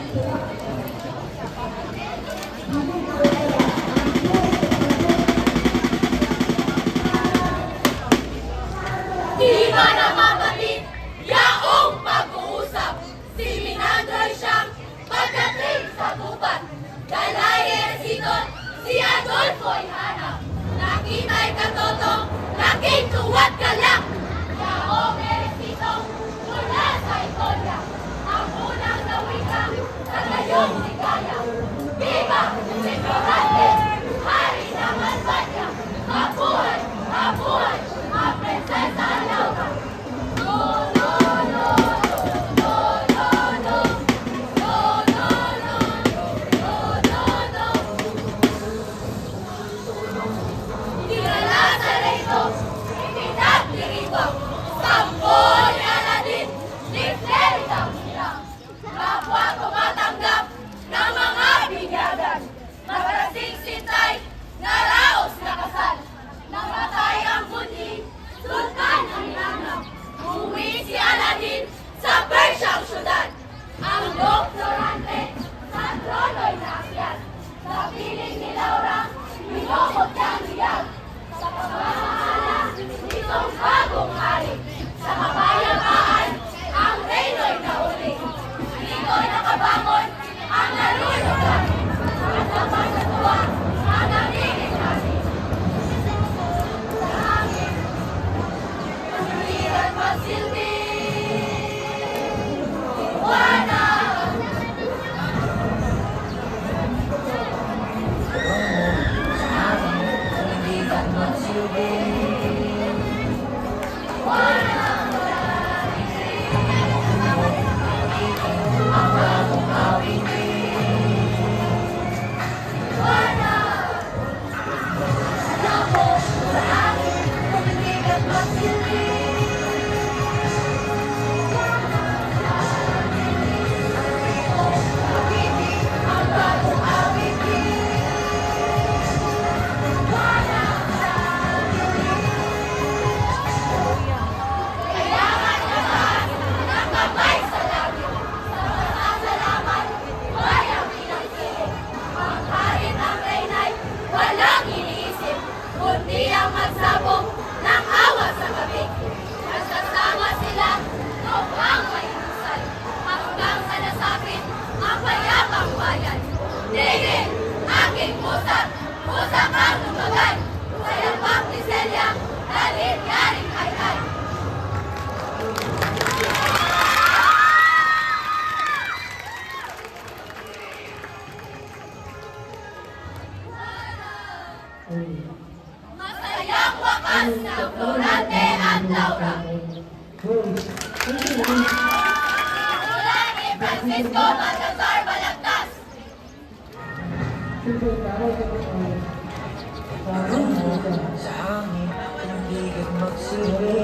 Di ba napapatid? Yaong pag-uusap. Si Minandoy siyang pagdating sa gubat. Dalaye Siton, si Adolfo ihanap. Nakita'y katotong, laking tuwad ka lang. Yaong Eresitong, mula sa Itolia. Ang unang nawikang sa gayong ligaya. Viva Ignorante! Hari ng Albania! Mabuhay! Mabuhay! Ang Prinsesa Laura! No, no, no, no, no, no, no, no, no, no, no, no. Dinala sa reto, ipinagdirito, sampol ni Aladin, ni Flerita Usilang. Kapwa tumatanggap ng mga binyagan. Marasing sintay, naraos na kasal. Namatay ang kundi, sultan ang inanap. Umuwi si Aladin sa Persiang syudad. Ang doktorante sa trono'y naakyat. Sa piling ni Laura, minumot niyang hiyag. Sa pamamahala nitong bagong hari. Sa kapayapaan, ang reyno'y nauli. Dito'y nakabangon ang nalulugan. At naman sa tuwa, ang nangingin natin. Sa hangin, pagkiriran magsilbi. Iwanan! Masayang wakas ng Florante at Laura. Mula ni Francisco Baltazar Balagtas. Sa hangin, ang bigay magsilbi.